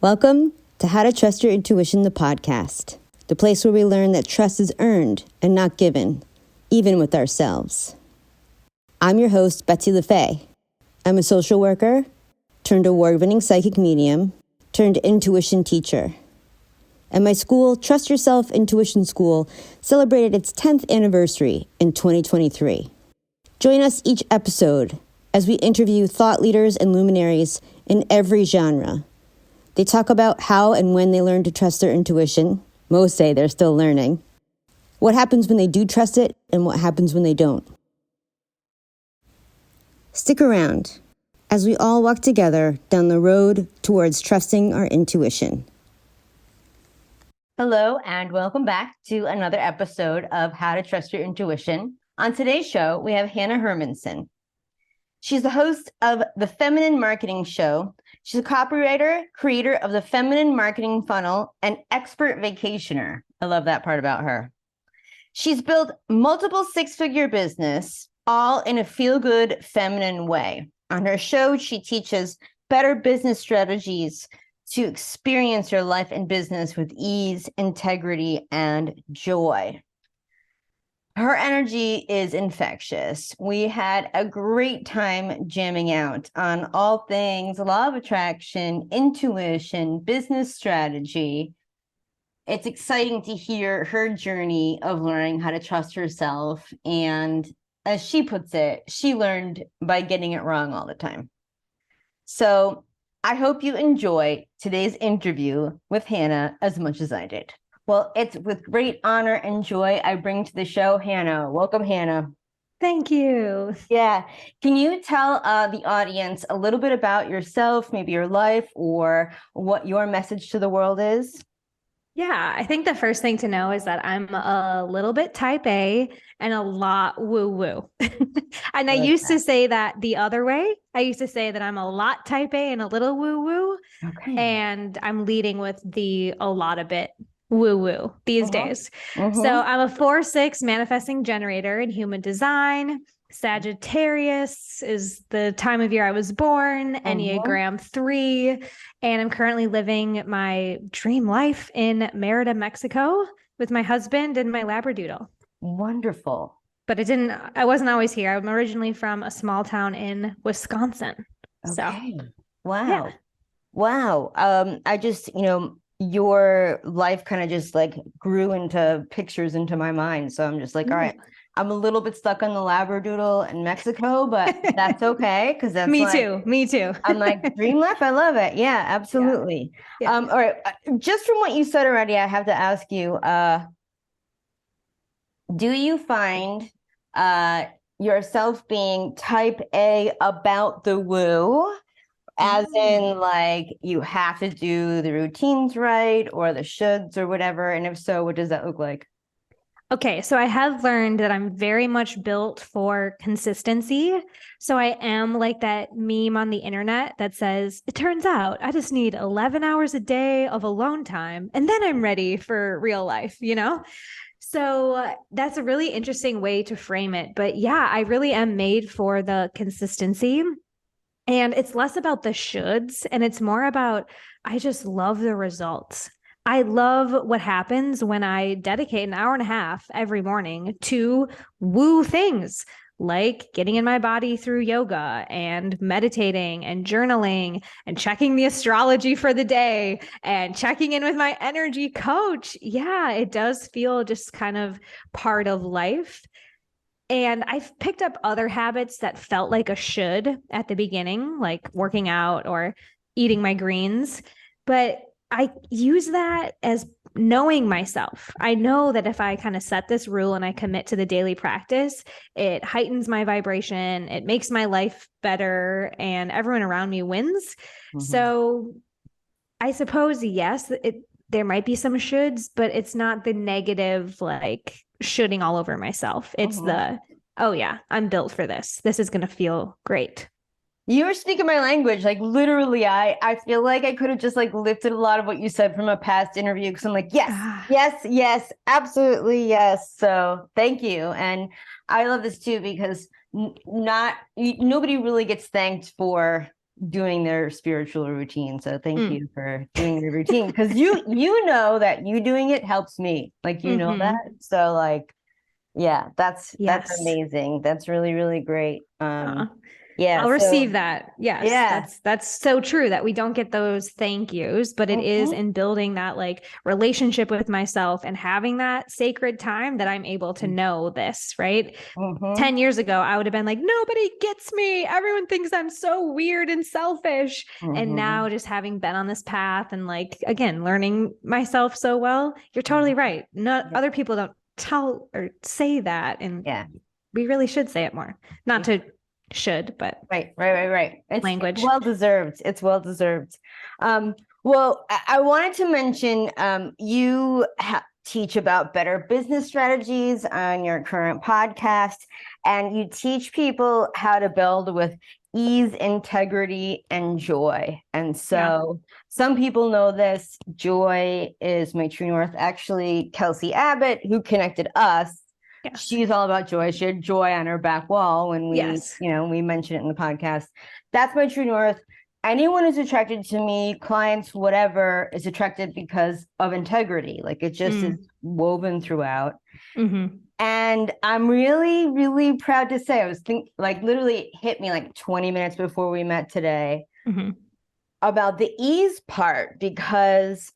Welcome to How to Trust Your Intuition, the podcast, the place where we learn that trust is earned and not given, even with ourselves. I'm your host, Betsy LaFay. I'm a social worker, turned award-winning psychic medium, turned intuition teacher. And my school, Trust Yourself Intuition School, celebrated its 10th anniversary in 2023. Join us each episode as we interview thought leaders and luminaries in every genre. They talk about how and when they learn to trust their intuition. Most say they're still learning. What happens when they do trust it and what happens when they don't. Stick around as we all walk together down the road towards trusting our intuition. Hello, and welcome back to another episode of How to Trust Your Intuition. On today's show, we have Hanna Hermanson. She's the host of The Feminine Marketing Show. She's a copywriter, creator of the Feminine Marketing Funnel, and expert vacationer. I love that part about her. She's built multiple six-figure business, all in a feel-good, feminine way. On her show, she teaches better business strategies to experience your life and business with ease, integrity, and joy. Her energy is infectious. We had a great time jamming out on all things law of attraction, intuition, business strategy. It's exciting to hear her journey of learning how to trust herself. And as she puts it, she learned by getting it wrong all the time. So I hope you enjoy today's interview with Hanna as much as I did. Well, it's with great honor and joy I bring to the show Hanna. Welcome, Hanna. Thank you. Yeah. Can you tell the audience a little bit about yourself, maybe your life, or what your message to the world is? Yeah, I think the first thing to know is that I'm a little bit type A and a lot woo-woo. And I used to say that the other way. I used to say that I'm a lot type A and a little woo-woo. Okay. And I'm leading with the a lot a bit woo-woo these days. So I'm a 4/6 manifesting generator in human design. Sagittarius is the time of year I was born, Enneagram 3, and I'm currently living my dream life in Merida, Mexico with my husband and my Labradoodle. Wonderful. But I wasn't always here. I'm originally from a small town in Wisconsin. Okay. So, wow. Yeah. Wow. I just, your life kind of just like grew into pictures into my mind. So I'm just like, all right, I'm a little bit stuck on the Labradoodle in Mexico, but that's okay. Because that's Me too. I'm like, dream life. I love it. Yeah, absolutely. Yeah. All right. Just from what you said already, I have to ask you, do you find yourself being type A about the woo? As in, like, you have to do the routines right or the shoulds or whatever. And if so, what does that look like? Okay, so I have learned that I'm very much built for consistency. So I am like that meme on the internet that says, it turns out I just need 11 hours a day of alone time, and then I'm ready for real life, So that's a really interesting way to frame it. But yeah, I really am made for the consistency. And it's less about the shoulds and it's more about, I just love the results. I love what happens when I dedicate an hour and a half every morning to woo things like getting in my body through yoga and meditating and journaling and checking the astrology for the day and checking in with my energy coach. Yeah, it does feel just kind of part of life. And I've picked up other habits that felt like a should at the beginning, like working out or eating my greens. But I use that as knowing myself. I know that if I kind of set this rule and I commit to the daily practice, it heightens my vibration, it makes my life better, and everyone around me wins. So I suppose, yes, there might be some shoulds, but it's not the negative, like shoulding all over myself. It's oh yeah, I'm built for this. This is going to feel great. You're speaking my language. Like literally, I feel like I could have just like lifted a lot of what you said from a past interview because I'm like, yes, absolutely, yes. So thank you. And I love this too because nobody really gets thanked for doing their spiritual routine. So thank you for doing the routine, because you know that you doing it helps me. Like, you know that. So like, yeah, that's amazing. That's really, really great. Yeah, I'll receive that. Yes. Yeah. That's so true that we don't get those thank yous, but it is in building that like relationship with myself and having that sacred time that I'm able to know this, right? 10 years ago, I would have been like, nobody gets me. Everyone thinks I'm so weird and selfish. And now just having been on this path and like, again, learning myself so well, you're totally right. Other people don't tell or say that. And we really should say it more. Not to should, but right. It's language. well deserved. It's well deserved. Well, I wanted to mention you teach about better business strategies on your current podcast, and you teach people how to build with ease, integrity, and joy. And so some people know this. Joy is my true north. Actually, Kelsey Abbott, who connected us, she's all about joy. She had joy on her back wall when we, we mentioned it in the podcast. That's my true north. Anyone who's attracted to me, clients, whatever, is attracted because of integrity. Like it just is woven throughout. And I'm really, really proud to say, I was literally it hit me like 20 minutes before we met today about the ease part, because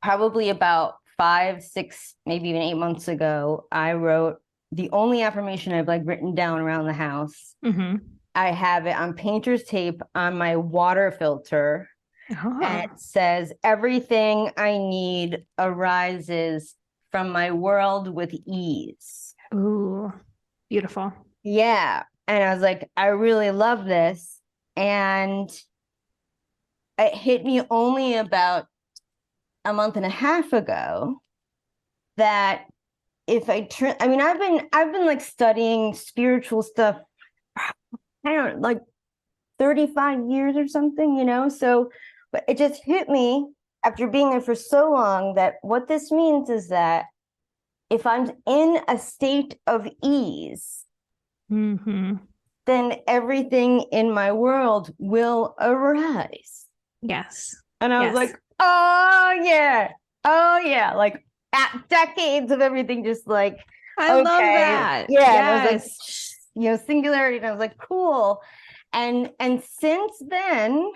probably about 5, 6, maybe even 8 months ago, I wrote the only affirmation I've like written down around the house. I have it on painter's tape on my water filter. And it says, everything I need arises from my world with ease. Ooh, beautiful. Yeah. And I was like, I really love this. And it hit me only about a month and a half ago that if I've been like studying spiritual stuff, I don't know, like 35 years or something, so, but it just hit me after being there for so long that what this means is that if I'm in a state of ease, then everything in my world will arise. Yes. And I was like, oh yeah, like at decades of everything, just like, I love that. Yeah. And I was like, singularity. And I was like, cool. And since then,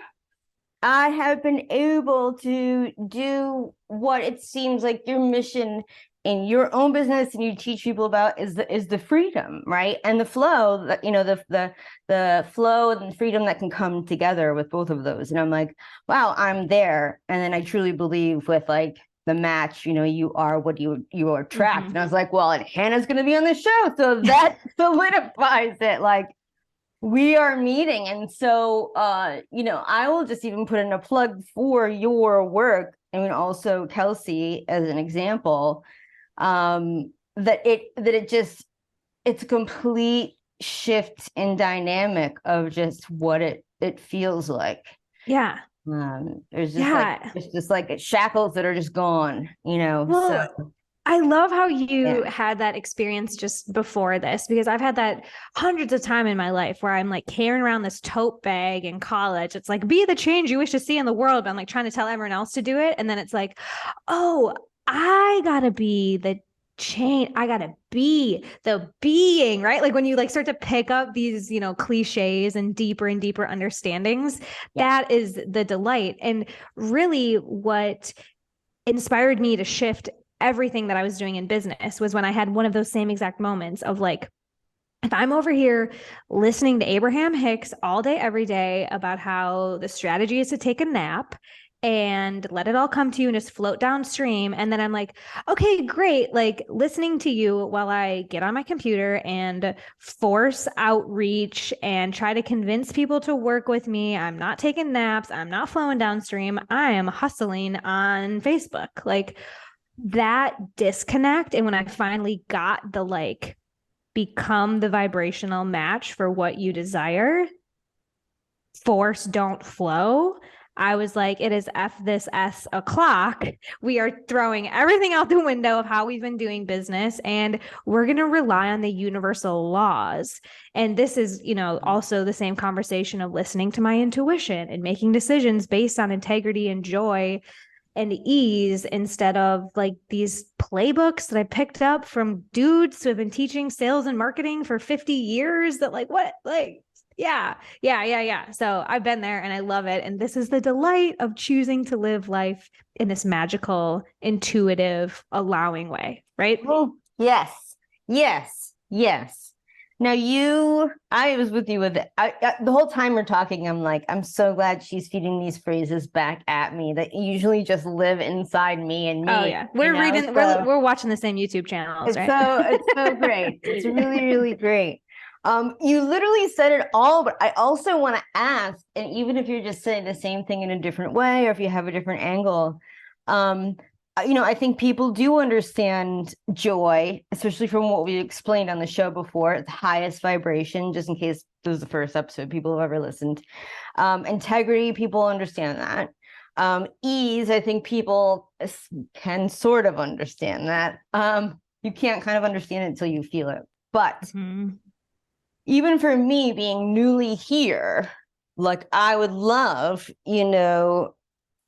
I have been able to do what it seems like your mission in your own business and you teach people about is the freedom, right? And the flow, the flow and freedom that can come together with both of those. And I'm like, wow, I'm there. And then I truly believe with like the match, you are what you attract. And I was like, well, and Hannah's going to be on the show. So that solidifies it. Like, we are meeting. And so, I will just even put in a plug for your work. I mean, also Kelsey as an example, it's a complete shift in dynamic of just what it feels like. Yeah. There's just like shackles that are just gone, Well, so. I love how you had that experience just before this, because I've had that hundreds of times in my life where I'm like carrying around this tote bag in college. It's like, be the change you wish to see in the world. But I'm like trying to tell everyone else to do it. And then it's like, oh, I gotta be the change. I gotta be the being, right? Like when you like start to pick up these, cliches and deeper understandings, that is the delight. And really what inspired me to shift everything that I was doing in business was when I had one of those same exact moments of like, if I'm over here listening to Abraham Hicks all day, every day about how the strategy is to take a nap and let it all come to you and just float downstream. And then I'm like, okay, great. Like listening to you while I get on my computer and force outreach and try to convince people to work with me. I'm not taking naps. I'm not flowing downstream. I am hustling on Facebook. Like that disconnect. And when I finally got the like, become the vibrational match for what you desire, force don't flow, I was like, it is F this S o'clock. We are throwing everything out the window of how we've been doing business, and we're going to rely on the universal laws. And this is, also the same conversation of listening to my intuition and making decisions based on integrity and joy and ease, instead of like these playbooks that I picked up from dudes who have been teaching sales and marketing for 50 years that yeah. So I've been there and I love it. And this is the delight of choosing to live life in this magical, intuitive, allowing way, right? Oh, yes. Now I was with you with it. The whole time we're talking, I'm like, I'm so glad she's feeding these phrases back at me that usually just live inside me and me. Oh yeah. We're watching the same YouTube channels, right? It's so great. It's really, really great. You literally said it all, but I also want to ask, and even if you're just saying the same thing in a different way, or if you have a different angle, I think people do understand joy, especially from what we explained on the show before, it's the highest vibration, just in case this is the first episode people have ever listened. Integrity, people understand that. Ease, I think people can sort of understand that. You can't kind of understand it until you feel it. But even for me being newly here, like I would love, for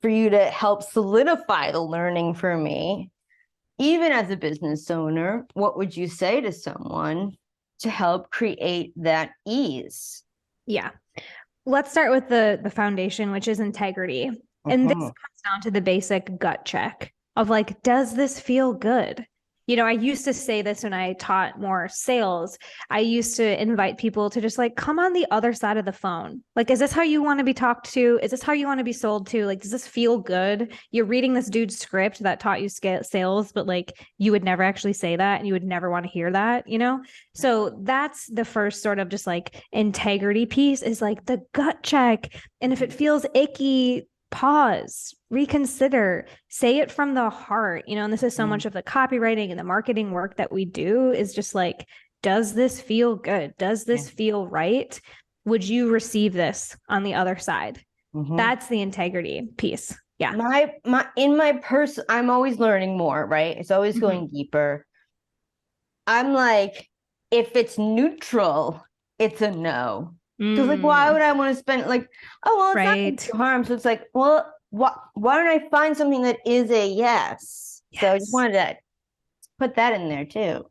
you to help solidify the learning for me, even as a business owner. What would you say to someone to help create that ease? Yeah. Let's start with the foundation, which is integrity. And this comes down to the basic gut check of like, does this feel good? I used to say this when I taught more sales. I used to invite people to just like, come on the other side of the phone. Like, is this how you want to be talked to? Is this how you want to be sold to? Like, does this feel good? You're reading this dude's script that taught you sales, but like, you would never actually say that and you would never want to hear that, So that's the first sort of just like integrity piece, is like the gut check. And if it feels icky, pause, reconsider, say it from the heart, and this is so much of the copywriting and the marketing work that we do, is just like, does this feel good? Does this feel right? Would you receive this on the other side? That's the integrity piece. Yeah. I'm always learning more, right? It's always going deeper. I'm like, if it's neutral, it's a no. Because like, why would I want to spend it's not harm. So it's like, well, why don't I find something that is a yes? So I just wanted to put that in there too.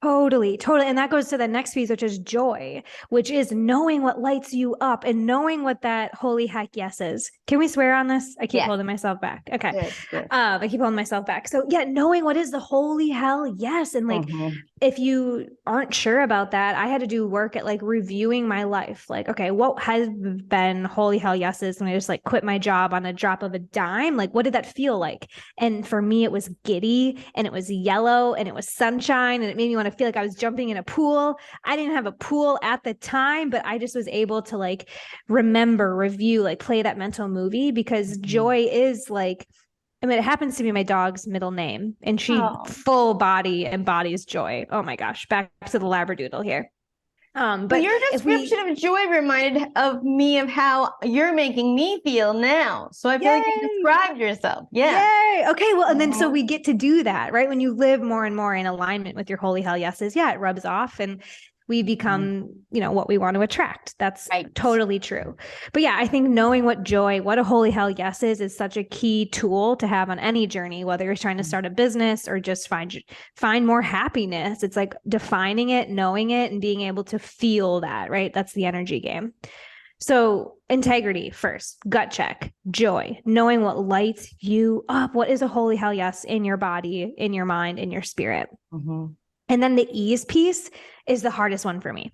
Totally. And that goes to the next piece, which is joy, which is knowing what lights you up and knowing what that holy heck yes is. Can we swear on this? I keep holding myself back. Okay. Good. I keep holding myself back. So yeah, knowing what is the holy hell yes. And like, if you aren't sure about that, I had to do work at like reviewing my life. Like, okay, what has been holy hell yeses when I just like quit my job on a drop of a dime? Like, what did that feel like? And for me, it was giddy and it was yellow and it was sunshine and it made me want to feel like I was jumping in a pool. I didn't have a pool at the time, but I just was able to like remember, review, like play that mental movie, because joy is like, it happens to be my dog's middle name, and she full body embodies joy. Oh my gosh. Back to the Labradoodle here. But your description of joy reminded of me of how you're making me feel now. So I feel like you described yourself. Yeah. Yay. Okay. Well, and then so we get to do that, right? When you live more and more in alignment with your holy hell yeses, it rubs off and we become, what we want to attract. That's totally true. But yeah, I think knowing what a holy hell yes is such a key tool to have on any journey, whether you're trying to start a business or just find more happiness. It's like defining it, knowing it, and being able to feel that, right? That's the energy game. So integrity first, gut check, joy, knowing what lights you up. What is a holy hell yes in your body, in your mind, in your spirit? And then the ease piece is the hardest one for me.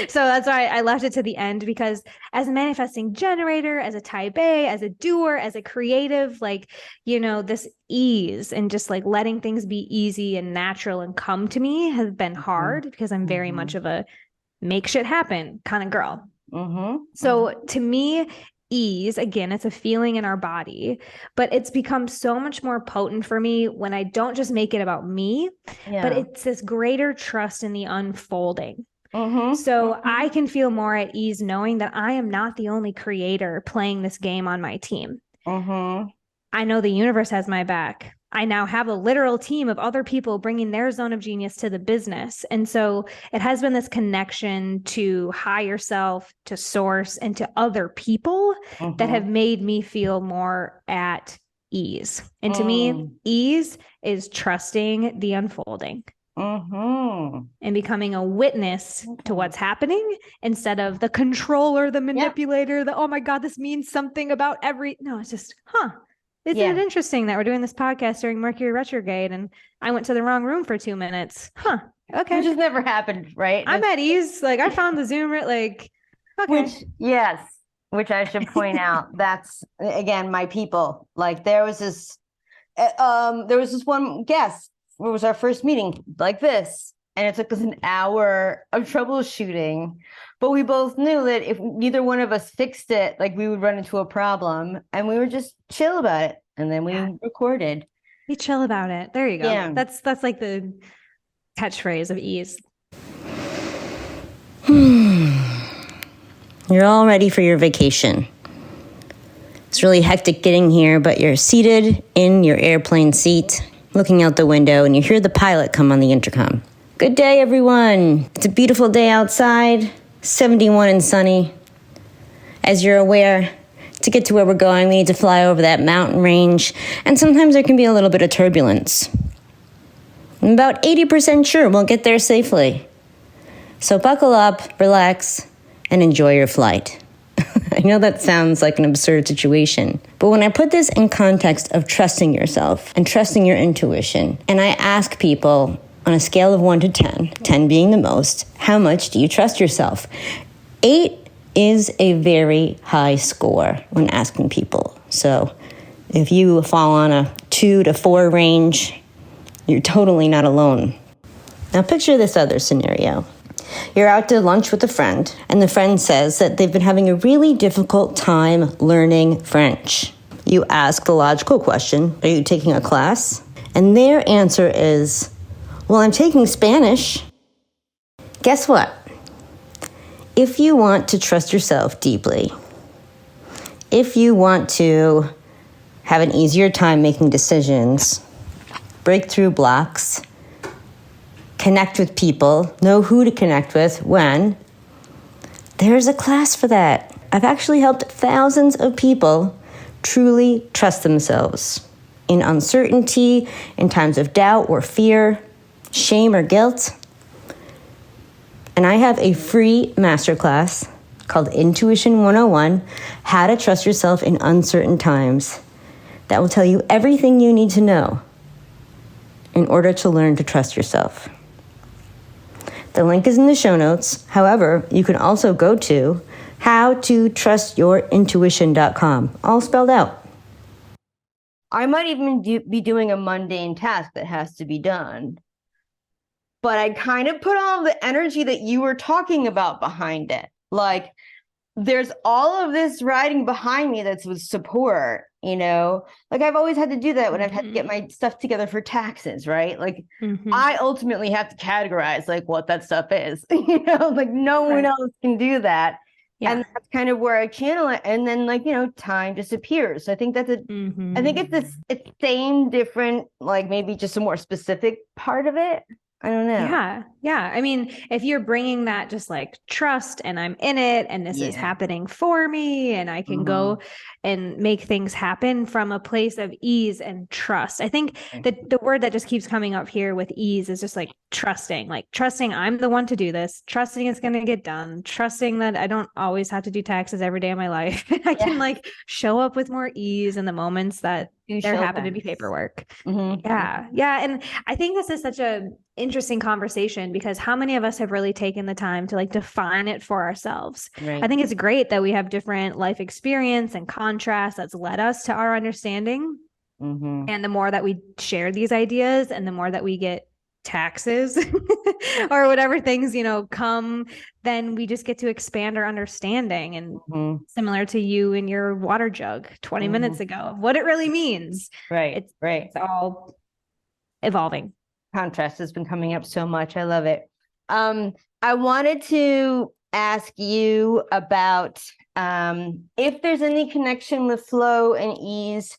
So that's why I left it to the end, because as a manifesting generator, as a type A, as a doer, as a creative, like, this ease and just like letting things be easy and natural and come to me has been hard, because I'm very much of a make shit happen kind of girl. So to me, ease, again, it's a feeling in our body, but it's become so much more potent for me when I don't just make it about me, but it's this greater trust in the unfolding. So I can feel more at ease knowing that I am not the only creator playing this game on my team. I know the universe has my back. I now have a literal team of other people bringing their zone of genius to the business. And so it has been this connection to higher self, to source, and to other people that have made me feel more at ease. And to me, ease is trusting the unfolding and becoming a witness to what's happening instead of the controller, the manipulator, the, oh my God, this means something about no, it's just, Isn't it interesting that we're doing this podcast during Mercury retrograde and I went to the wrong room for 2 minutes? Okay. Which has never happened, right? I'm at ease. Like I found the Zoom, okay. Which I should point out, that's again, my people. Like there was this one guest. It was our first meeting like this. And it took us an hour of troubleshooting, but we both knew that if neither one of us fixed it, like we would run into a problem, and we were just chill about it. And then we recorded. Be chill about it. There you go. Yeah. That's like the catchphrase of ease. You're all ready for your vacation. It's really hectic getting here, but you're seated in your airplane seat, looking out the window, and you hear the pilot come on the intercom. Good day, everyone. It's a beautiful day outside, 71 and sunny. As you're aware, to get to where we're going, we need to fly over that mountain range, and sometimes there can be a little bit of turbulence. I'm about 80% sure we'll get there safely. So buckle up, relax, and enjoy your flight. I know that sounds like an absurd situation, but when I put this in context of trusting yourself and trusting your intuition, and I ask people on a scale of 1 to 10, 10 being the most, how much do you trust yourself? 8 is a very high score when asking people. So if you fall on a 2 to 4 range, you're totally not alone. Now picture this other scenario. You're out to lunch with a friend, and the friend says that they've been having a really difficult time learning French. You ask the logical question, are you taking a class? And their answer is, well, I'm taking Spanish. Guess what? If you want to trust yourself deeply, if you want to have an easier time making decisions, break through blocks, connect with people, know who to connect with, when, there's a class for that. I've actually helped thousands of people truly trust themselves in uncertainty, in times of doubt or fear, shame or guilt. And I have a free masterclass called Intuition 101, How to Trust Yourself in Uncertain Times, that will tell you everything you need to know in order to learn to trust yourself. The link is in the show notes. However, you can also go to howtotrustyyourintuition.com, all spelled out. I might even be doing a mundane task that has to be done, but I kind of put all the energy that you were talking about behind it. Like there's all of this writing behind me that's with support, like I've always had to do that when I've had to get my stuff together for taxes, right? Like I ultimately have to categorize like what that stuff is, like no one else can do that. Yeah. And that's kind of where I channel it. And then time disappears. So I think that's I think it's same, different, like maybe just a more specific part of it. I don't know. Yeah. I mean, if you're bringing that just like trust and I'm in it and this is happening for me and I can go and make things happen from a place of ease and trust. I think that the word that just keeps coming up here with ease is just like trusting I'm the one to do this, trusting it's going to get done, trusting that I don't always have to do taxes every day of my life. I can like show up with more ease in the moments that there happen to be paperwork. Yeah. And I think this is such a interesting conversation because how many of us have really taken the time to like define it for ourselves? Right. I think it's great that we have different life experience and contrast that's led us to our understanding. And the more that we share these ideas and the more that we get taxes or whatever things, come, then we just get to expand our understanding. And similar to you and your water jug 20 minutes ago, what it really means. Right. It's all evolving. Contrast has been coming up so much. I love it. I wanted to ask you about if there's any connection with flow and ease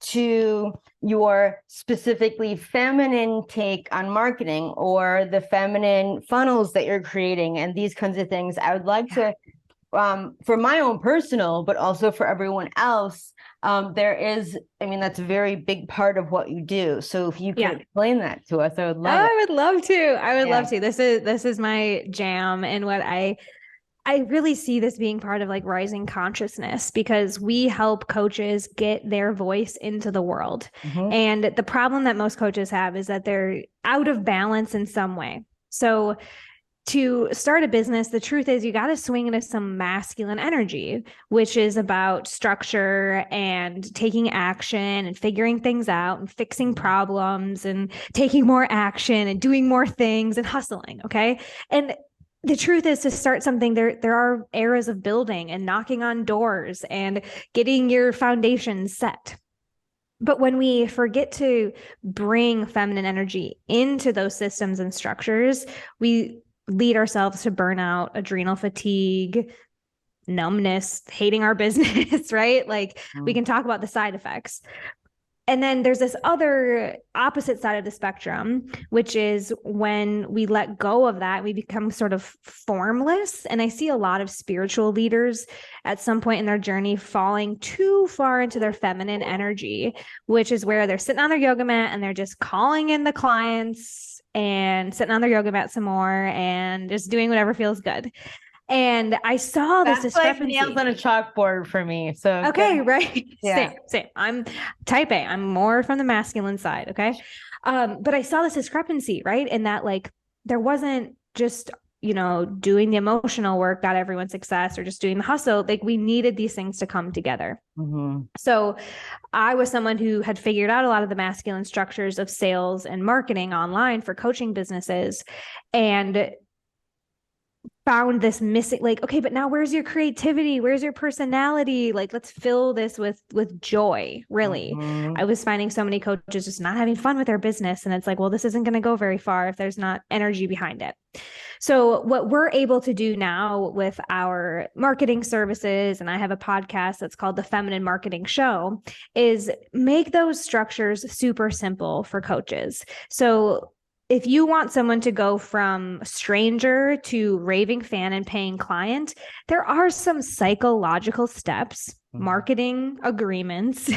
to your specifically feminine take on marketing or the feminine funnels that you're creating and these kinds of things. I would like to, for my own personal, but also for everyone else, there is, I mean, that's a very big part of what you do. So if you could explain that to us, I would love it. I would love to. I would love to. This is my jam, and what I really see this being part of like rising consciousness, because we help coaches get their voice into the world. And the problem that most coaches have is that they're out of balance in some way. So to start a business, the truth is you got to swing into some masculine energy, which is about structure and taking action and figuring things out and fixing problems and taking more action and doing more things and hustling. Okay. And the truth is, to start something, there are eras of building and knocking on doors and getting your foundation set. But when we forget to bring feminine energy into those systems and structures, we lead ourselves to burnout, adrenal fatigue, numbness, hating our business, right? Like we can talk about the side effects. And then there's this other opposite side of the spectrum, which is when we let go of that, we become sort of formless. And I see a lot of spiritual leaders at some point in their journey falling too far into their feminine energy, which is where they're sitting on their yoga mat and they're just calling in the clients and sitting on their yoga mat some more and just doing whatever feels good. And I saw this discrepancy. Like nails on a chalkboard for me. So okay, right. Yeah. Same. I'm type A. I'm more from the masculine side. Okay. But I saw this discrepancy, right? In that, like, there wasn't just, doing the emotional work got everyone success or just doing the hustle. Like, we needed these things to come together. So I was someone who had figured out a lot of the masculine structures of sales and marketing online for coaching businesses, and found this missing, like, okay, but now where's your creativity? Where's your personality? Like, let's fill this with joy. Really. I was finding so many coaches just not having fun with their business. And it's like, well, this isn't going to go very far if there's not energy behind it. So what we're able to do now with our marketing services, and I have a podcast that's called The Feminine Marketing Show, is make those structures super simple for coaches. So if you want someone to go from stranger to raving fan and paying client, there are some psychological steps, marketing agreements,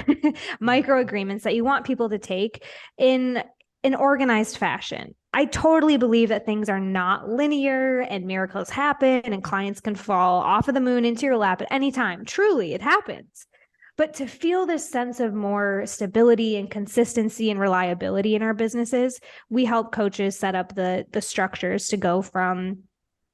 micro agreements that you want people to take in an organized fashion. I totally believe that things are not linear and miracles happen and clients can fall off of the moon into your lap at any time. Truly, it happens. But to feel this sense of more stability and consistency and reliability in our businesses, we help coaches set up the structures to go from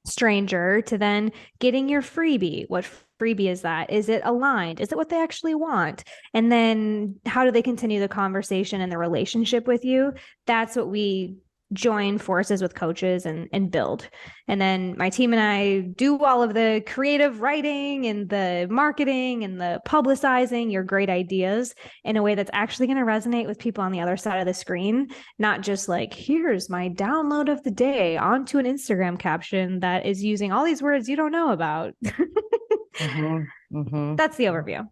stranger to then getting your freebie. What freebie is that? Is it aligned? Is it what they actually want? And then how do they continue the conversation and the relationship with you? That's what we join forces with coaches and build. And then my team and I do all of the creative writing and the marketing and the publicizing your great ideas in a way that's actually going to resonate with people on the other side of the screen, not just like, here's my download of the day onto an Instagram caption that is using all these words you don't know about. That's the overview.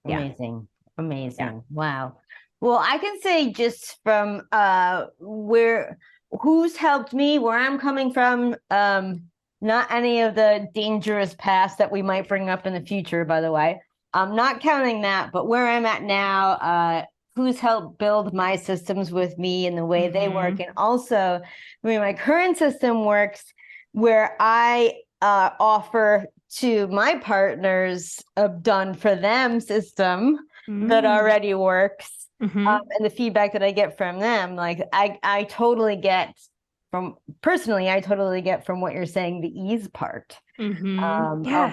Amazing. Yeah. Wow. Well, I can say just from who's helped me, where I'm coming from, not any of the dangerous past that we might bring up in the future, by the way. I'm not counting that, but where I'm at now, who's helped build my systems with me and the way they work. And also, my current system works where I offer to my partners a done for them system that already works. And the feedback that I get from them, like I totally get from what you're saying, the ease part.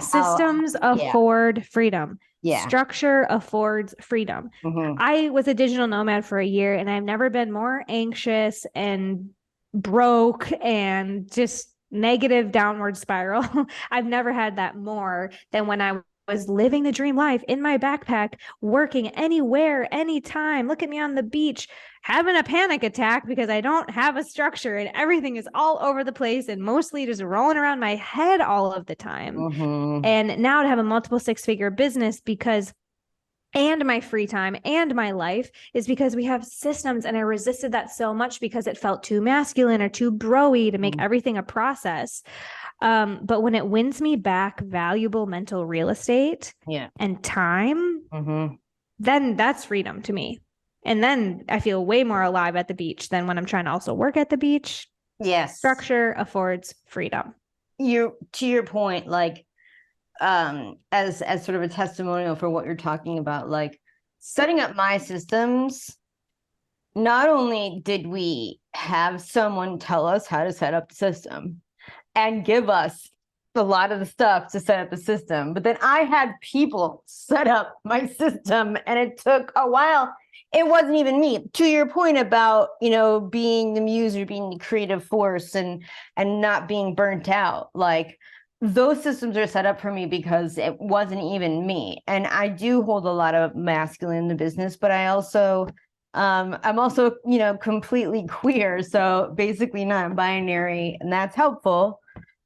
Systems afford freedom. Structure affords freedom. I was a digital nomad for a year and I've never been more anxious and broke and just negative downward spiral. I've never had that more than when I was living the dream life in my backpack, working anywhere, anytime. Look at me on the beach, having a panic attack because I don't have a structure and everything is all over the place and mostly just rolling around my head all of the time. Mm-hmm. And now to have a multiple six-figure business and my free time and my life is because we have systems, and I resisted that so much because it felt too masculine or too bro-y to make everything a process. But when it wins me back valuable mental real estate and time, then that's freedom to me. And then I feel way more alive at the beach than when I'm trying to also work at the beach. Yes. Structure affords freedom. To your point, like, as sort of a testimonial for what you're talking about, like setting up my systems, not only did we have someone tell us how to set up the system and give us a lot of the stuff to set up the system, but then I had people set up my system and it took a while. It wasn't even me. To your point about, being the muse or being the creative force and not being burnt out, like those systems are set up for me because it wasn't even me. And I do hold a lot of masculine in the business, but I also, I'm also, completely queer. So basically non-binary, and that's helpful.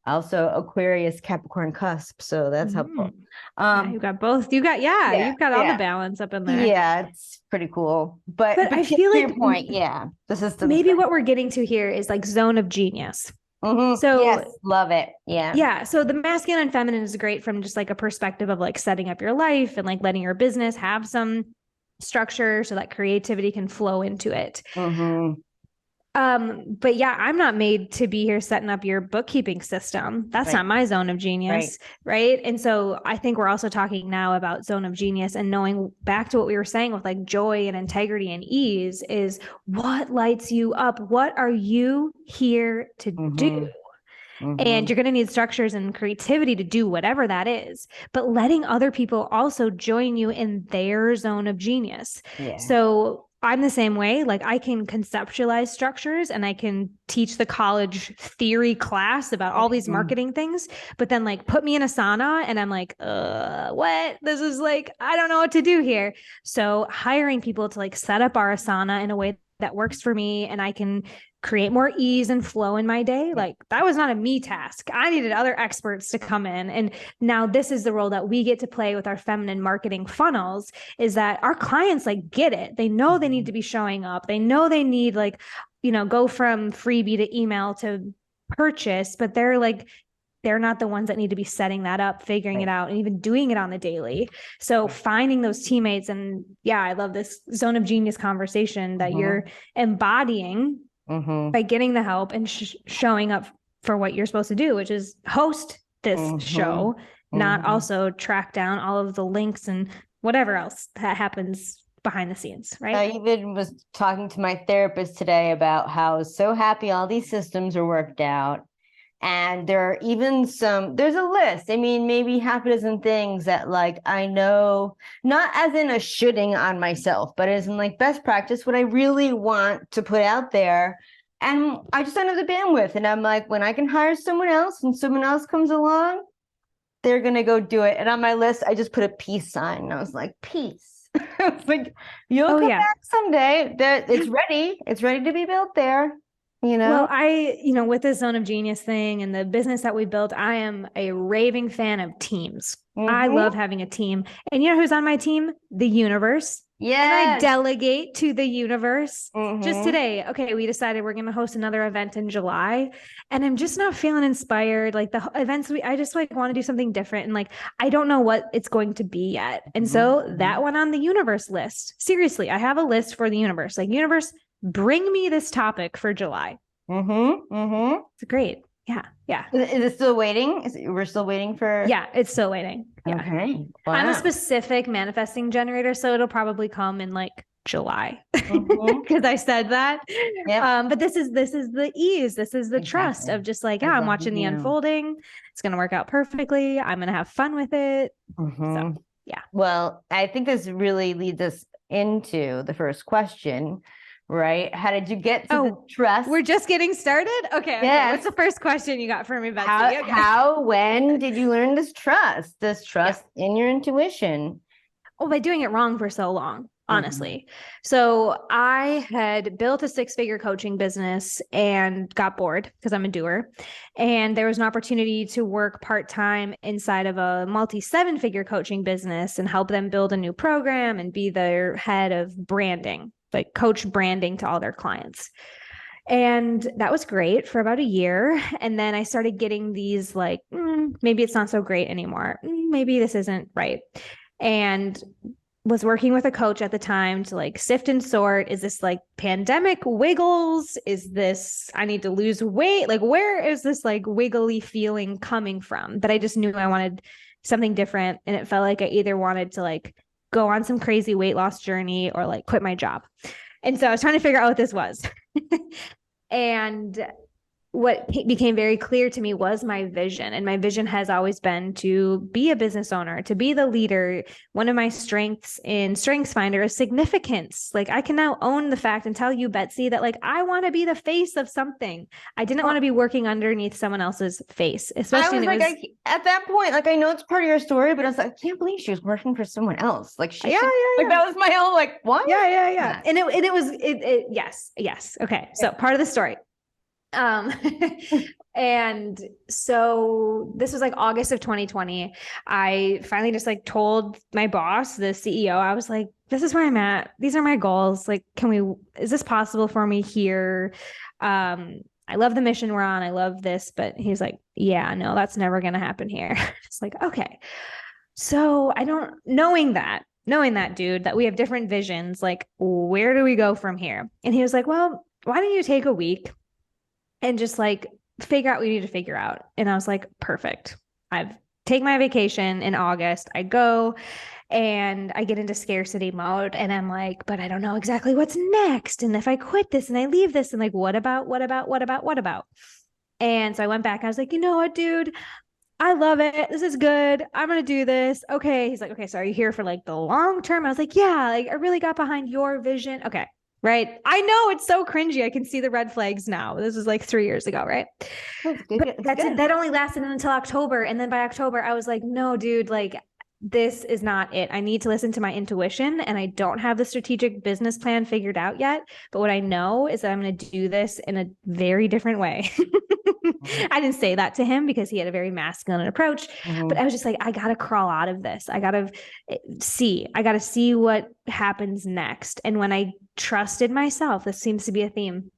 Also Aquarius, Capricorn cusp. So that's helpful. You got both. You've got all the balance up in there. Yeah, it's pretty cool. But I feel like your point, the system. Maybe what we're getting to here is like zone of genius. So yes, love it. Yeah. So the masculine and feminine is great from just like a perspective of like setting up your life and like letting your business have some structure so that creativity can flow into it. But yeah, I'm not made to be here setting up your bookkeeping system. That's not my zone of genius. Right. And so I think we're also talking now about zone of genius and knowing back to what we were saying with like joy and integrity and ease is what lights you up? What are you here to do? And you're going to need structures and creativity to do whatever that is, but letting other people also join you in their zone of genius. So I'm the same way. Like I can conceptualize structures and I can teach the college theory class about all these marketing things, but then like put me in a sauna and I'm like, what? This is like, I don't know what to do here. So hiring people to like set up our asana in a way that works for me and I can create more ease and flow in my day. Like that was not a me task. I needed other experts to come in. And now this is the role that we get to play with our feminine marketing funnels is that our clients like get it. They know they need to be showing up. They know they need like, go from freebie to email to purchase, but they're not the ones that need to be setting that up, figuring it out, and even doing it on the daily. So finding those teammates and I love this zone of genius conversation that you're embodying by getting the help and showing up for what you're supposed to do, which is host this show, not also track down all of the links and whatever else that happens behind the scenes, right? I even was talking to my therapist today about how I was so happy all these systems are worked out. And there are even there's a list. I mean, maybe half a dozen things that like, I know, not as in a shitting on myself, but as in like best practice, what I really want to put out there. And I just don't have the bandwidth. And I'm like, when I can hire someone else and someone else comes along, they're going to go do it. And on my list, I just put a peace sign. And I was like, peace. I was like, you'll come back someday. It's ready. It's ready to be built there. Well, with this zone of genius thing and the business that we built, I am a raving fan of teams. I love having a team. And you know who's on my team? The universe. Yeah. And I delegate to the universe. Just today, we decided we're going to host another event in July. And I'm just not feeling inspired. Like the events, I just like want to do something different. And like, I don't know what it's going to be yet. And so that went on the universe list. Seriously, I have a list for the universe. Like universe, bring me this topic for July. It's great. Yeah. Is it still waiting? We're still waiting for? Yeah, it's still waiting. Yeah. Okay. Wow. I'm a specific manifesting generator, so it'll probably come in like July because I said that. Yep. But this is the ease. This is the trust of just like, I'm watching the unfolding. It's going to work out perfectly. I'm going to have fun with it. So, yeah. Well, I think this really leads us into the first question, right? How did you get to the trust? We're just getting started? Okay. Yes. What's the first question you got for me, Betsy? When did you learn this trust in your intuition? Oh, by doing it wrong for so long, honestly. So I had built a 6-figure coaching business and got bored because I'm a doer. And there was an opportunity to work part-time inside of a multi-7-figure coaching business and help them build a new program and be their head of branding, like coach branding to all their clients. And that was great for about a year. And then I started getting these like, maybe it's not so great anymore. Maybe this isn't right. And was working with a coach at the time to like sift and sort. Is this like pandemic wiggles? Is this, I need to lose weight? Like, where is this like wiggly feeling coming from? But I just knew I wanted something different. And it felt like I either wanted to like go on some crazy weight loss journey or like quit my job. And so I was trying to figure out what this was. And what became very clear to me was my vision. And my vision has always been to be a business owner, to be the leader. One of my strengths in StrengthsFinder is significance. Like I can now own the fact and tell you, Betsy, that like I want to be the face of something. I didn't want to be working underneath someone else's face, especially at that point, like I know it's part of your story, but I was like, I can't believe she was working for someone else. Like she, like that was my whole like what? Yeah. And it was yes. Okay, so part of the story. And so this was like August of 2020. I finally just like told my boss, the CEO, I was like, this is where I'm at. These are my goals. Like, is this possible for me here? I love the mission we're on. I love this, but he's like, yeah, no, that's never going to happen here. It's like, okay. So knowing that, dude, that we have different visions, like, where do we go from here? And he was like, well, why don't you take a week and just like figure out what you need to figure out. And I was like, perfect. I've taken my vacation in August. I go and I get into scarcity mode and I'm like, but I don't know exactly what's next. And if I quit this and I leave this and like, what about? And so I went back. I was like, you know what, dude, I love it. This is good. I'm going to do this. Okay. He's like, okay, so are you here for like the long term? I was like, yeah, like I really got behind your vision. Okay. Right. I know it's so cringy. I can see the red flags now. This was like 3 years ago. Right. But that only lasted until October. And then by October, I was like, no, dude, like this is not it. I need to listen to my intuition and I don't have the strategic business plan figured out yet. But what I know is that I'm going to do this in a very different way. I didn't say that to him because he had a very masculine approach, but I was just like, I got to crawl out of this. I got to see what happens next. And when I trusted myself, this seems to be a theme.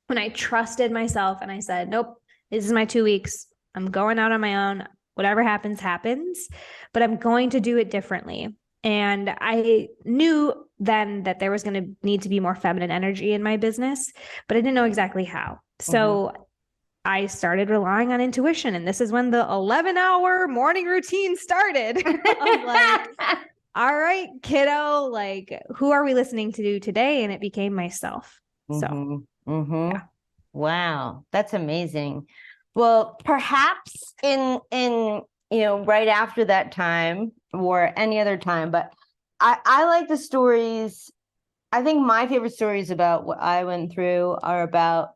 When I trusted myself and I said, nope, this is my 2 weeks. I'm going out on my own. Whatever happens, happens, but I'm going to do it differently. And I knew then that there was going to need to be more feminine energy in my business, but I didn't know exactly how. So I started relying on intuition. And this is when the 11-hour morning routine started. I'm like, all right, kiddo, like, who are we listening to today? And it became myself. So, yeah. Wow, that's amazing. Well, perhaps in right after that time or any other time, but I like the stories. I think my favorite stories about what I went through are about,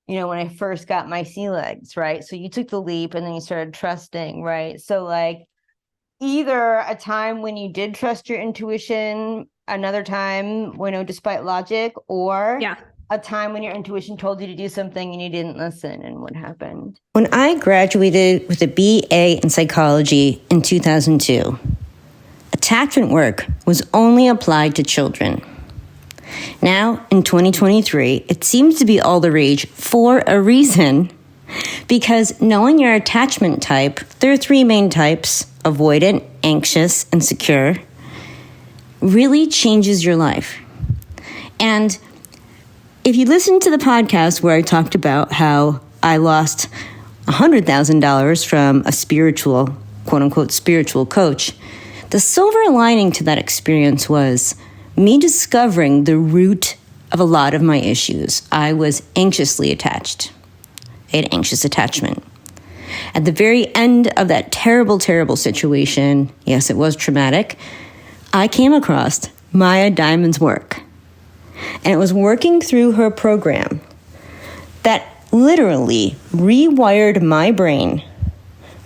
when I first got my sea legs, right? So you took the leap and then you started trusting, right? So like either a time when you did trust your intuition, another time, despite logic, or a time when your intuition told you to do something and you didn't listen, and what happened? When I graduated with a BA in psychology in 2002, attachment work was only applied to children. Now, in 2023, it seems to be all the rage for a reason, because knowing your attachment type, there are 3 main types: avoidant, anxious, and secure, really changes your life. And if you listen to the podcast where I talked about how I lost $100,000 from a spiritual, quote unquote, spiritual coach, the silver lining to that experience was me discovering the root of a lot of my issues. I was anxiously attached. I had anxious attachment. At the very end of that terrible, terrible situation, yes, it was traumatic, I came across Maya Diamond's work. And it was working through her program that literally rewired my brain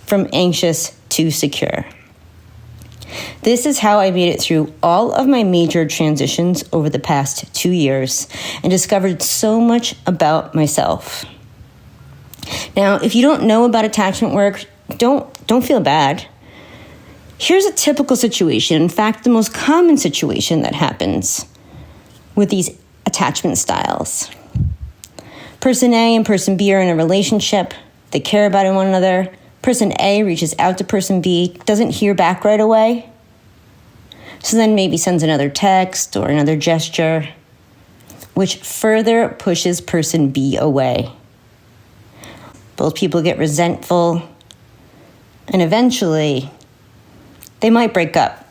from anxious to secure. This is how I made it through all of my major transitions over the past 2 years and discovered so much about myself. Now, if you don't know about attachment work, don't feel bad. Here's a typical situation, in fact, the most common situation that happens with these attachment styles. Person A and person B are in a relationship. They care about one another. Person A reaches out to person B, doesn't hear back right away. So then maybe sends another text or another gesture, which further pushes person B away. Both people get resentful, and eventually they might break up.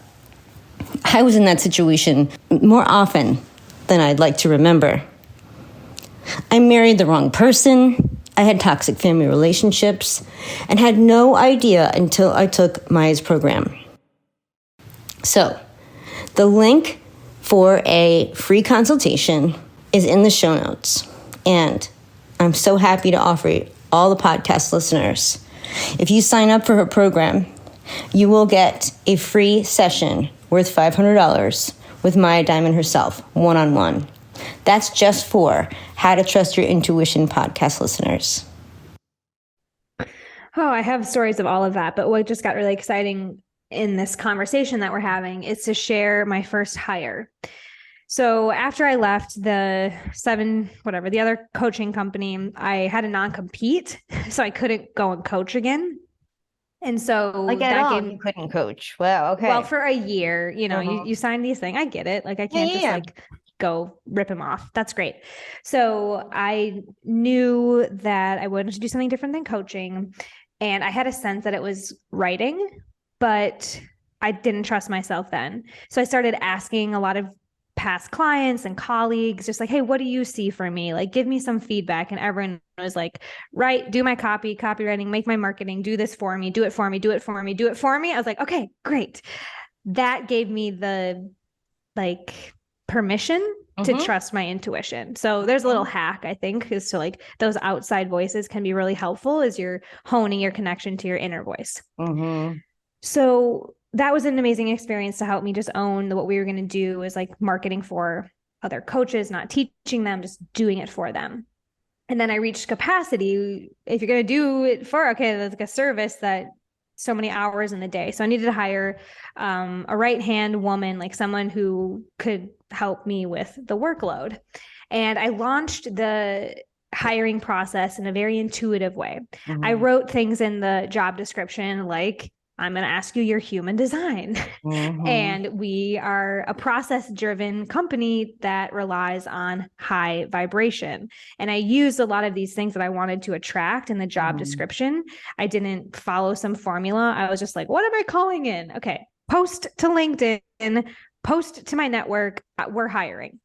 I was in that situation more often than I'd like to remember. I married the wrong person, I had toxic family relationships, and had no idea until I took Maya's program. So, the link for a free consultation is in the show notes, and I'm so happy to offer it all the podcast listeners. If you sign up for her program, you will get a free session worth $500 with Maya Diamond herself, one-on-one. That's just for How to Trust Your Intuition podcast listeners. Oh, I have stories of all of that, but what just got really exciting in this conversation that we're having is to share my first hire. So after I left the other coaching company, I had a non-compete, so I couldn't go and coach again. And so you couldn't coach. Wow. Okay. Well, for a year, you sign these things. I get it. Like I can't go rip him off. That's great. So I knew that I wanted to do something different than coaching. And I had a sense that it was writing, but I didn't trust myself then. So I started asking a lot of past clients and colleagues, just like, hey, what do you see for me? Like, give me some feedback. And everyone was like, right, do my copywriting, make my marketing, do this for me, do it for me, do it for me, do it for me. I was like, okay, great. That gave me the permission to trust my intuition. So there's a little hack, I think, is to those outside voices can be really helpful as you're honing your connection to your inner voice. So that was an amazing experience to help me just own what we were going to do is marketing for other coaches, not teaching them, just doing it for them. And then I reached capacity. If you're going to do it for, that's a service that so many hours in the day. So I needed to hire a right-hand woman, someone who could help me with the workload. And I launched the hiring process in a very intuitive way. I wrote things in the job description like, I'm going to ask you your human design. And we are a process-driven company that relies on high vibration. And I used a lot of these things that I wanted to attract in the job description. I didn't follow some formula. I was just like, what am I calling in? Okay, post to LinkedIn, post to my network, we're hiring.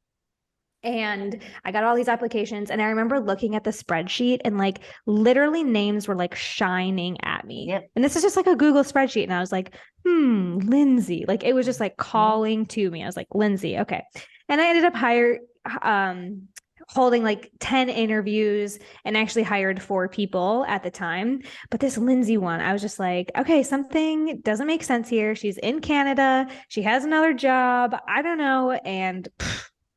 And I got all these applications, and I remember looking at the spreadsheet and literally names were shining at me. Yep. And this is just a Google spreadsheet. And I was like, Lindsay, it was just calling to me. I was like, Lindsay. Okay. And I ended up holding 10 interviews and actually hired 4 people at the time. But this Lindsay one, I was just like, okay, something doesn't make sense here. She's in Canada. She has another job. I don't know. And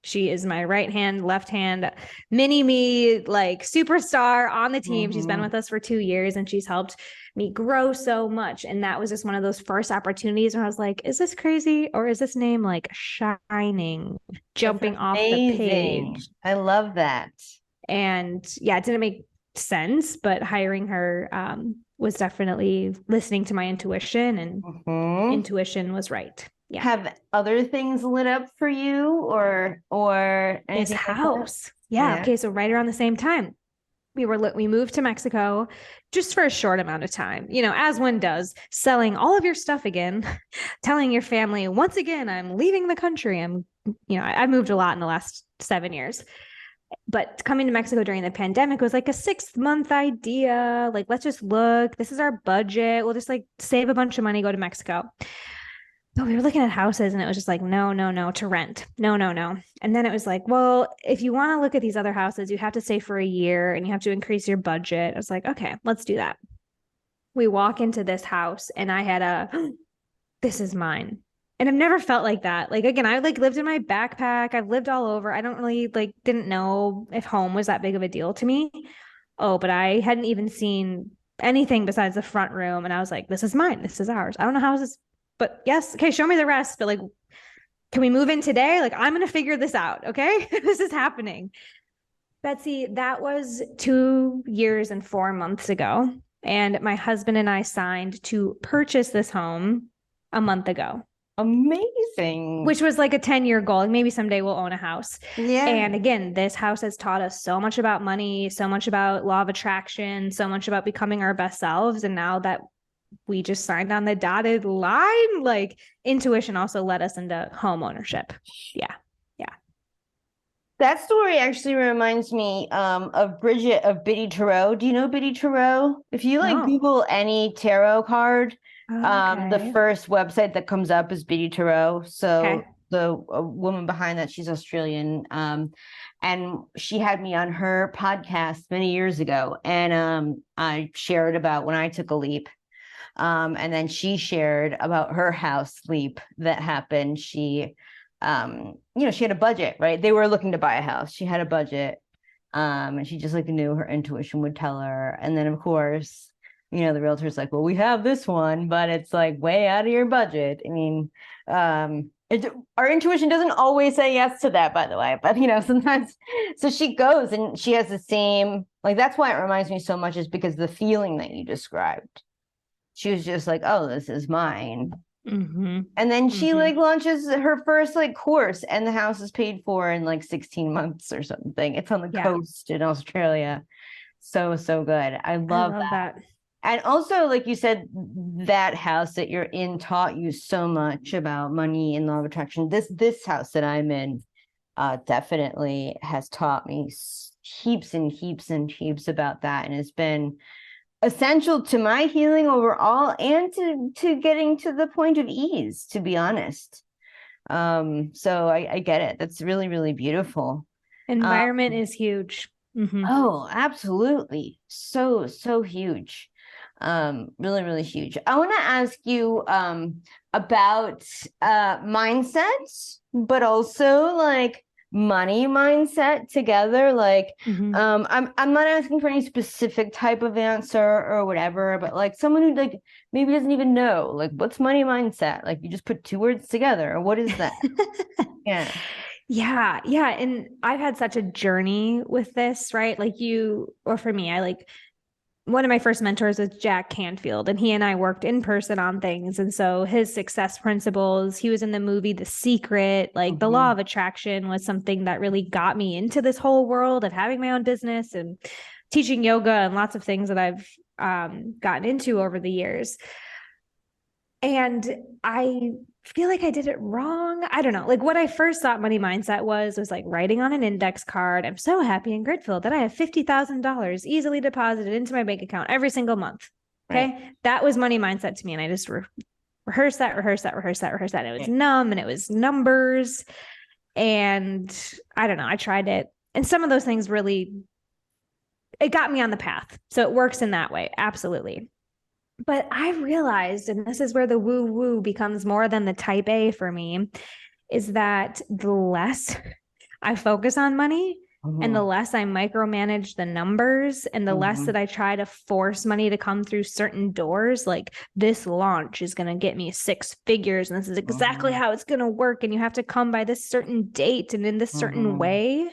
she is my right hand, left hand, mini me, superstar on the team. She's been with us for 2 years and she's helped me grow so much. And that was just one of those first opportunities where I was like, is this crazy? Or is this name shining, jumping off the page? I love that. And yeah, it didn't make sense, but hiring her was definitely listening to my intuition, and intuition was right. Yeah. Have other things lit up for you or anything? This house. Yeah. Okay. So right around the same time, we moved to Mexico just for a short amount of time, as one does, selling all of your stuff again, telling your family, once again, I'm leaving the country. I moved a lot in the last 7 years, but coming to Mexico during the pandemic was a 6-month idea. Let's just look, this is our budget. We'll just save a bunch of money, go to Mexico. So we were looking at houses and it was just like, no, to rent. No. And then it was like, well, if you want to look at these other houses, you have to stay for a year and you have to increase your budget. I was like, okay, let's do that. We walk into this house and I had this is mine. And I've never felt like that. Like, again, I like lived in my backpack. I've lived all over. I don't really didn't know if home was that big of a deal to me. Oh, but I hadn't even seen anything besides the front room. And I was like, this is mine. This is ours. I don't know how this is, but yes. Okay. Show me the rest. But like, can we move in today? Like, I'm going to figure this out. Okay. This is happening. Betsy, that was 2 years and 4 months ago. And my husband and I signed to purchase this home a month ago. Amazing. Which was like a 10-year goal. Like maybe someday we'll own a house. Yeah. And again, this house has taught us so much about money, so much about law of attraction, so much about becoming our best selves. And now that we just signed on the dotted line, like intuition also led us into home ownership. Yeah. That story actually reminds me of Bridget of Biddy Tarot. Do you know Biddy Tarot? If you No. Google any tarot card, Okay. the first website that comes up is Biddy Tarot. So Okay. the woman behind that, she's Australian, and she had me on her podcast many years ago, and I shared about when I took a leap, and then she shared about her house leap that happened. She she had a budget, right? They were looking to buy a house. She had a budget, and she just knew her intuition would tell her. And then of course, the realtor's like, well, we have this one, but it's way out of your budget. I mean, our intuition doesn't always say yes to that, by the way, but sometimes. So she goes and she has the same, that's why it reminds me so much, is because the feeling that you described. She was just like, oh, this is mine. Mm-hmm. And then she launches her first course, and the house is paid for in 16 months or something. It's on the coast in Australia. So good. I love that. And also, like you said, that house that you're in taught you so much about money and law of attraction. This house that I'm in definitely has taught me heaps and heaps and heaps about that, and it's been essential to my healing overall and to getting to the point of ease, to be honest. So I get it. That's really, really beautiful. Environment is huge. Mm-hmm. Oh, absolutely. So huge. Really, really huge. I want to ask you about mindsets, but also money mindset together. I'm not asking for any specific type of answer or whatever, but someone who maybe doesn't even know what's money mindset. You just put two words together, or what is that? Yeah. And I've had such a journey with this, right? For me, one of my first mentors is Jack Canfield, and he and I worked in person on things. And so his success principles, he was in the movie The Secret, the law of attraction was something that really got me into this whole world of having my own business and teaching yoga and lots of things that I've gotten into over the years. And I feel like I did it wrong. I don't know. What I first thought money mindset was writing on an index card. I'm so happy and grateful that I have $50,000 easily deposited into my bank account every single month. Okay. Right. That was money mindset to me. And I just rehearsed that. And it was numb and it was numbers. And I don't know. I tried it. And some of those things it got me on the path. So it works in that way. Absolutely. But I realized, and this is where the woo-woo becomes more than the type A for me, is that the less I focus on money and the less I micromanage the numbers and the less that I try to force money to come through certain doors, this launch is going to get me 6 figures and this is exactly how it's going to work. And you have to come by this certain date and in this certain way.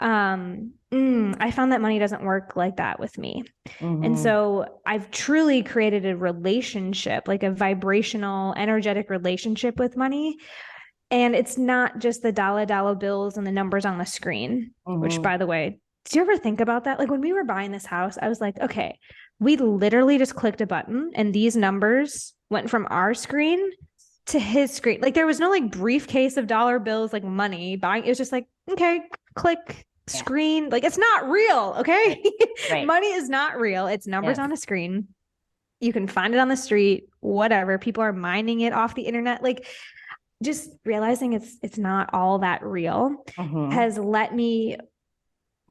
I found that money doesn't work like that with me. And so I've truly created a relationship, a vibrational, energetic relationship with money. And it's not just the dollar bills and the numbers on the screen, which, by the way, did you ever think about that? When we were buying this house, I was like, okay, we literally just clicked a button and these numbers went from our screen to his screen. There was no briefcase of dollar bills, money buying. It was just okay, click. Screen, it's not real. Okay. Right. Money is not real. It's numbers on a screen. You can find it on the street, whatever. People are mining it off the internet. Like, just realizing it's not all that real has let me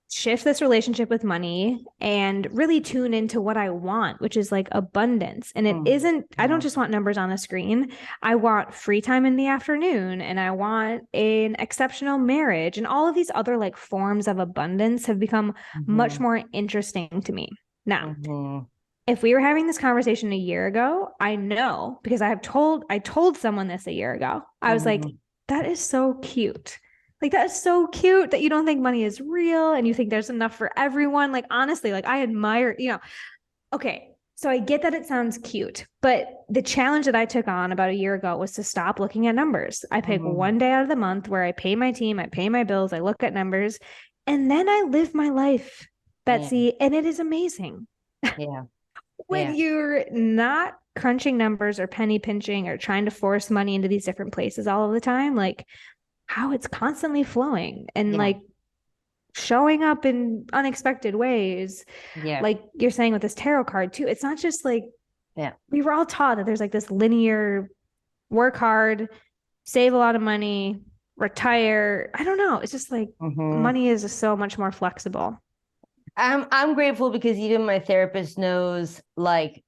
shift this relationship with money and really tune into what I want, which is like abundance. And it isn't, I don't just want numbers on the screen. I want free time in the afternoon, and I want an exceptional marriage, and all of these other like forms of abundance have become much more interesting to me. Now, if we were having this conversation a year ago, I know, because I told someone this a year ago. I was like, that is so cute. Like, that is so cute that you don't think money is real and you think there's enough for everyone. Like, honestly, like, I admire, okay. So I get that it sounds cute, but the challenge that I took on about a year ago was to stop looking at numbers. I pick one day out of the month where I pay my team, I pay my bills, I look at numbers, and then I live my life, Betsy, and it is amazing. Yeah. When you're not crunching numbers or penny pinching or trying to force money into these different places all of the time, like, how it's constantly flowing and like showing up in unexpected ways. Yeah. Like you're saying with this tarot card too, it's not just like, we were all taught that there's like this linear work hard, save a lot of money, retire. I don't know. It's just like money is just so much more flexible. I'm grateful because even my therapist knows, like,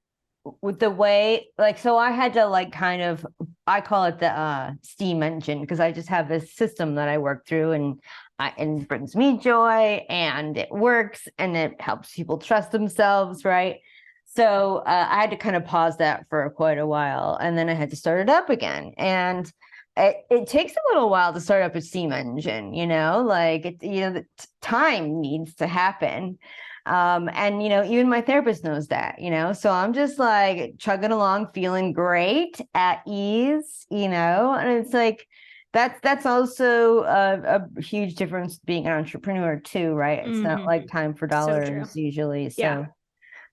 with the way, like, so I had to like kind of, I call it the steam engine, because I just have this system that I work through, and it brings me joy, and it works, and it helps people trust themselves, right? So I had to kind of pause that for quite a while, and then I had to start it up again. And it takes a little while to start up a steam engine, like the time needs to happen. And even my therapist knows that, so I'm just like chugging along, feeling great, at ease, and it's like that's also a huge difference being an entrepreneur too, right? It's not like time for dollars usually. So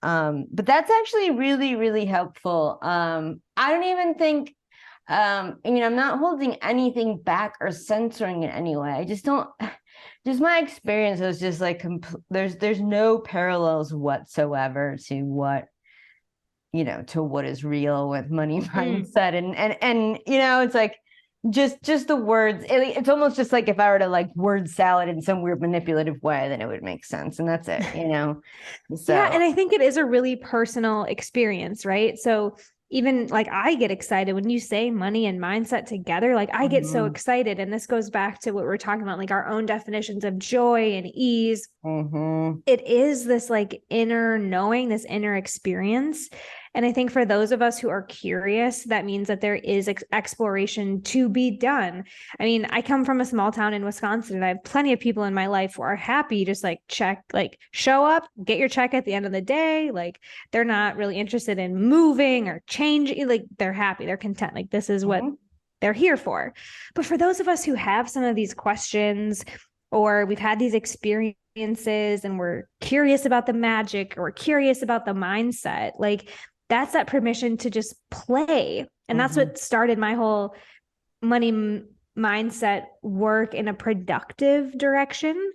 but that's actually really, really helpful. I don't even think I'm not holding anything back or censoring in any way. I just don't, just my experience was just like, there's no parallels whatsoever to what is real with money mindset. And it's like, just the words, it's almost just like if I were to like word salad in some weird manipulative way, then it would make sense. And that's it, So. Yeah. And I think it is a really personal experience, right? So even like I get excited when you say money and mindset together, like I get so excited. And this goes back to what we're talking about, like our own definitions of joy and ease. It is this like inner knowing, this inner experience. And I think for those of us who are curious, that means that there is exploration to be done. I mean, I come from a small town in Wisconsin, and I have plenty of people in my life who are happy, just like show up, get your check at the end of the day. Like they're not really interested in moving or changing. Like they're happy, they're content. Like this is what they're here for. But for those of us who have some of these questions, or we've had these experiences and we're curious about the magic, or we're curious about the mindset, like that's that permission to just play. And that's what started my whole money mindset work in a productive direction.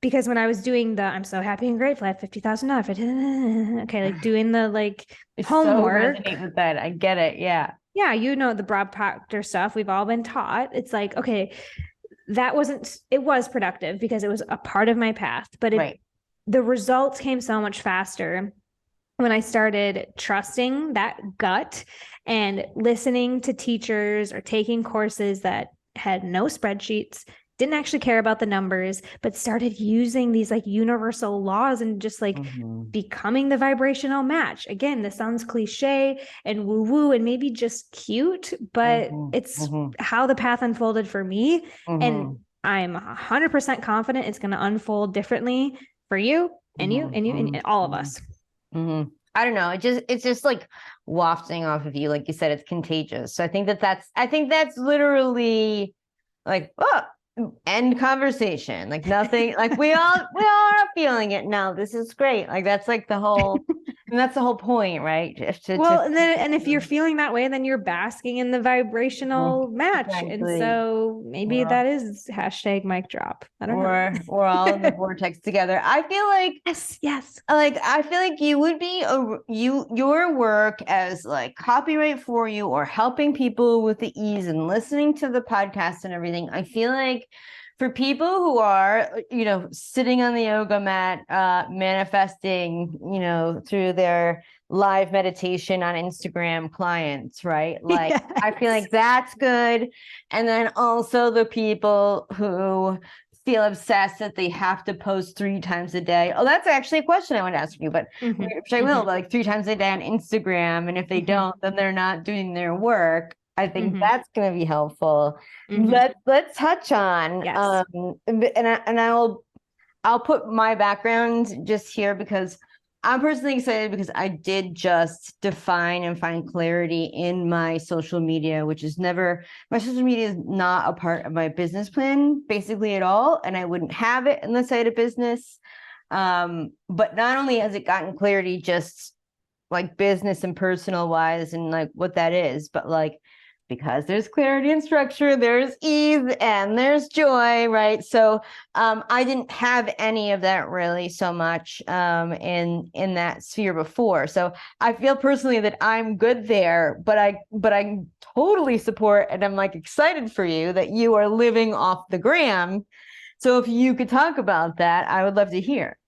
Because when I was doing I'm so happy and grateful, I have $50,000. Okay, like doing the like homework. So resonate with that. I get it. Yeah. Yeah, the Bob Proctor stuff we've all been taught. It's like, okay, it was productive because it was a part of my path, but the results came so much faster when I started trusting that gut and listening to teachers or taking courses that had no spreadsheets, didn't actually care about the numbers, but started using these like universal laws and just like becoming the vibrational match. Again, this sounds cliche and woo-woo and maybe just cute, but it's how the path unfolded for me. And I'm 100% confident it's going to unfold differently for you and you and you and all of us. I don't know. It's just like wafting off of you. Like you said, it's contagious. So I think that's literally like, end conversation. Like nothing, like we all are feeling it now. This is great. Like that's like the whole And that's the whole point, right? And if you're feeling that way, then you're basking in the vibrational match. Exactly. And so maybe that is hashtag mic drop. I don't know. We're all in the vortex together. I feel like yes. Like I feel like you would be your work as like copyright for you or helping people with the ease and listening to the podcast and everything. I feel like for people who are, sitting on the yoga mat, manifesting, through their live meditation on Instagram clients, right? Like, yes. I feel like that's good. And then also the people who feel obsessed that they have to post 3 times a day. Oh, that's actually a question I want to ask you, but which I will, like 3 times a day on Instagram. And if they don't, then they're not doing their work. I think that's going to be helpful. Let's touch on, yes. And I'll put my background just here because I'm personally excited because I did just define and find clarity in my social media, my social media is not a part of my business plan basically at all. And I wouldn't have it unless I had a business. But not only has it gotten clarity just like business and personal wise and like what that is, but like, because there's clarity and structure, there's ease and there's joy, right? So I didn't have any of that really so much in that sphere before. So I feel personally that I'm good there, but I totally support and I'm like excited for you that you are living off the gram. So if you could talk about that, I would love to hear.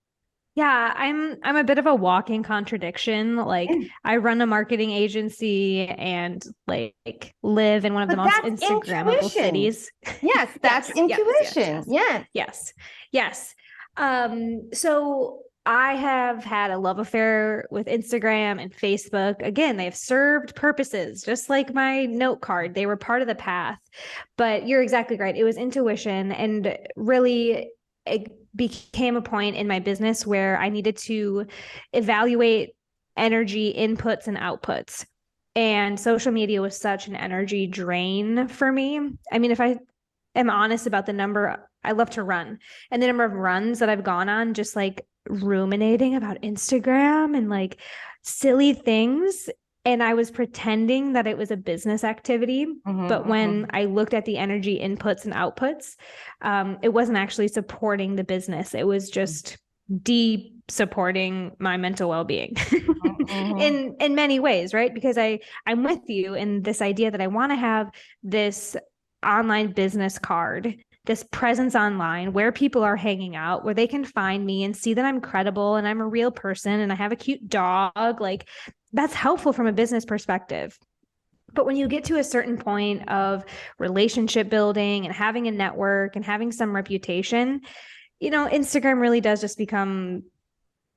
Yeah, I'm a bit of a walking contradiction. Like I run a marketing agency and like live in one of the most Instagrammable cities. Yes, that's intuition. Yes. So I have had a love affair with Instagram and Facebook. Again, they have served purposes, just like my note card. They were part of the path. But you're exactly right. It was intuition, and really it became a point in my business where I needed to evaluate energy inputs and outputs. And social media was such an energy drain for me. I mean, if I am honest about the number, I love to run. And the number of runs that I've gone on, just like ruminating about Instagram and like silly things. And I was pretending that it was a business activity. But when I looked at the energy inputs and outputs, it wasn't actually supporting the business. It was just supporting my mental well-being in many ways, right? Because I'm with you in this idea that I want to have this online business card, this presence online where people are hanging out, where they can find me and see that I'm credible and I'm a real person and I have a cute dog. Like, that's helpful from a business perspective. But when you get to a certain point of relationship building and having a network and having some reputation, Instagram really does just become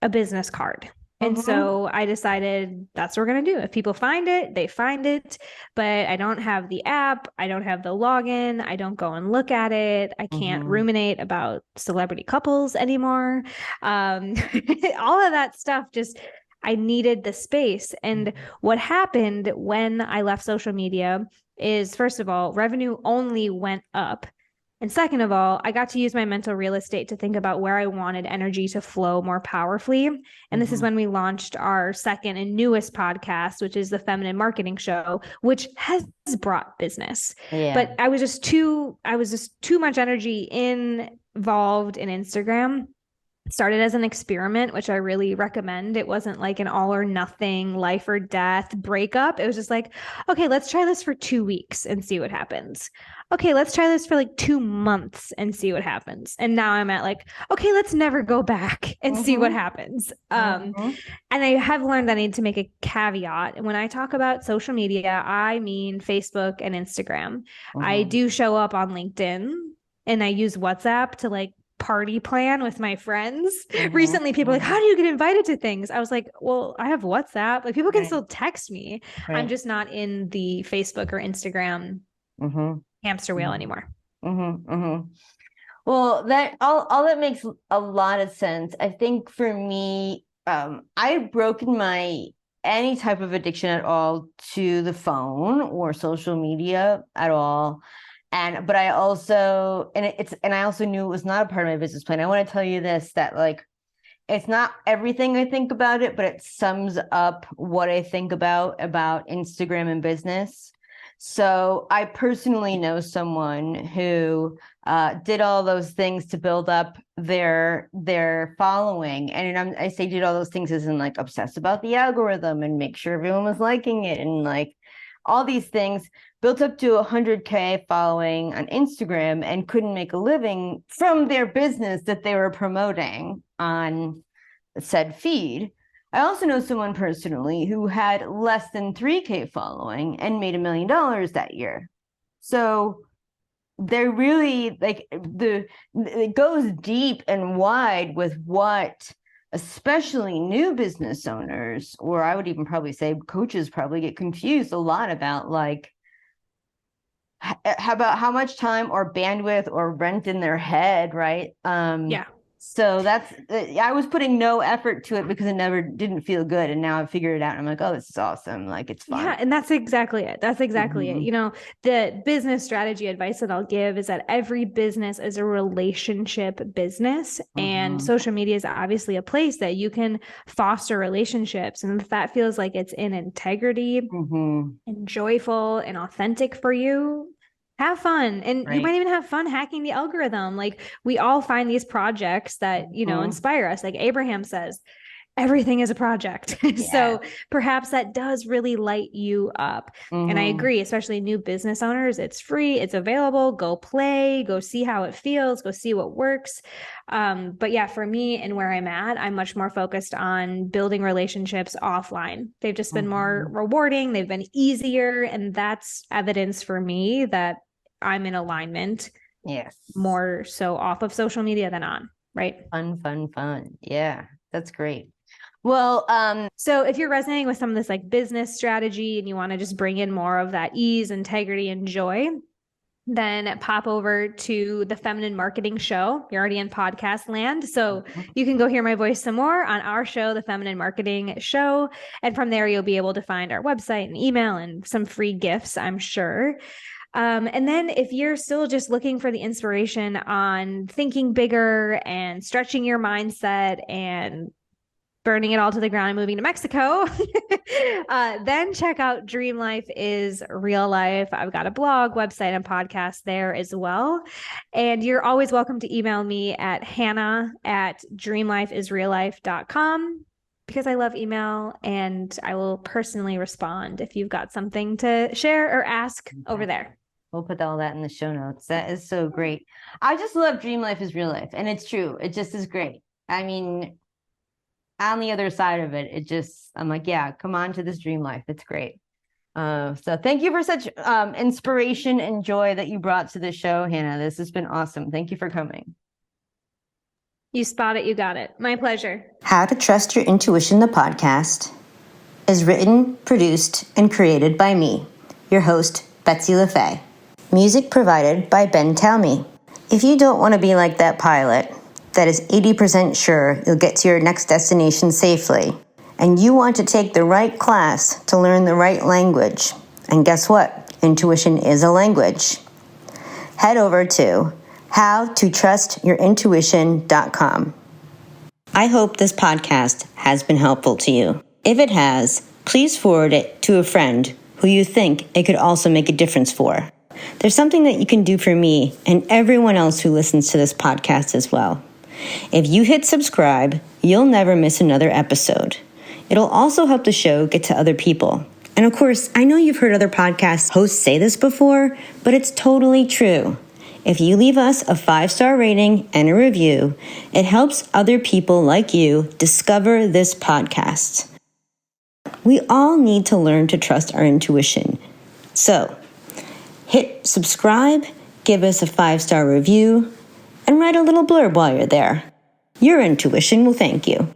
a business card. And so I decided that's what we're going to do. If people find it, they find it, but I don't have the app. I don't have the login. I don't go and look at it. I can't ruminate about celebrity couples anymore. All of that stuff, I needed the space. And what happened when I left social media is, first of all, revenue only went up. And second of all, I got to use my mental real estate to think about where I wanted energy to flow more powerfully. And this is when we launched our second and newest podcast, which is the Feminine Marketing Show, which has brought business. Yeah. But I was just too much energy involved in Instagram. It started as an experiment, which I really recommend. It wasn't like an all or nothing, life or death breakup. It was just like, okay, let's try this for 2 weeks and see what happens. Okay, let's try this for like 2 months and see what happens. And now I'm at like, okay, let's never go back and see what happens. And I have learned that I need to make a caveat. And when I talk about social media, I mean Facebook and Instagram. I do show up on LinkedIn and I use WhatsApp to like party plan with my friends. Recently, people are like, how do you get invited to things? I was like, well, I have WhatsApp. Like people can still text me. I'm just not in the Facebook or Instagram hamster wheel anymore. Well, that all that makes a lot of sense. I think for me, I've broken any type of addiction at all to the phone or social media at all. But I also, I also knew it was not a part of my business plan. I want to tell you this, that like, it's not everything I think about it, but it sums up what I think about Instagram and business. So I personally know someone who did all those things to build up their following. And I say did all those things as in like obsessed about the algorithm and make sure everyone was liking it and like all these things, built up to 100K following on Instagram and couldn't make a living from their business that they were promoting on said feed. I also know someone personally who had less than 3K following and made $1 million that year. So they're really like it goes deep and wide with what especially new business owners, or I would even probably say coaches probably get confused a lot about like about how much time or bandwidth or rent in their head, right? Yeah. So that's, I was putting no effort to it because it never didn't feel good. And now I've figured it out. And I'm like, oh, this is awesome. Like it's fun. Yeah. And that's exactly it. That's exactly it. You know, the business strategy advice that I'll give is that every business is a relationship business, and social media is obviously a place that you can foster relationships. And if that feels like it's in integrity and joyful and authentic for you, have fun. And you might even have fun hacking the algorithm. Like we all find these projects that, you know, inspire us. Like Abraham says, everything is a project. So perhaps that does really light you up. And I agree, especially new business owners, it's free, it's available, go play, go see how it feels, go see what works. But yeah, for me and where I'm at, I'm much more focused on building relationships offline. They've just been more rewarding. They've been easier. And that's evidence for me that I'm in alignment. Yes. More so off of social media than on, right? Fun. Yeah, that's great. Well, so if you're resonating with some of this like business strategy and you want to just bring in more of that ease, integrity, and joy, then pop over to the Feminine Marketing Show. You're already in podcast land, so you can go hear my voice some more on our show, the Feminine Marketing Show. And from there, you'll be able to find our website and email and some free gifts, I'm sure. And then if you're still just looking for the inspiration on thinking bigger and stretching your mindset and burning it all to the ground and moving to Mexico, then check out Dream Life is Real Life. I've got a blog, website, and podcast there as well. And you're always welcome to email me at hannah@dreamlifeisreallife.com because I love email and I will personally respond if you've got something to share or ask over there. We'll put all that in the show notes. That is so great. I just love Dream Life is Real Life. And it's true. It just is great. I mean, on the other side of it, I'm like, yeah, come on to this dream life. It's great. So thank you for such inspiration and joy that you brought to the show, Hannah. This has been awesome. Thank you for coming. You spot it. You got it. My pleasure. How to Trust Your Intuition, the podcast, is written, produced, and created by me, your host, Betsy LaFay. Music provided by Ben Talmy. If you don't want to be like that pilot that is 80% sure you'll get to your next destination safely, and you want to take the right class to learn the right language, and guess what? Intuition is a language. Head over to howtotrustyourintuition.com. I hope this podcast has been helpful to you. If it has, please forward it to a friend who you think it could also make a difference for. There's something that you can do for me and everyone else who listens to this podcast as well. If you hit subscribe, you'll never miss another episode. It'll also help the show get to other people. And of course, I know you've heard other podcast hosts say this before, but it's totally true. If you leave us a 5-star rating and a review, it helps other people like you discover this podcast. We all need to learn to trust our intuition. So, hit subscribe, give us a 5-star review, and write a little blurb while you're there. Your intuition will thank you.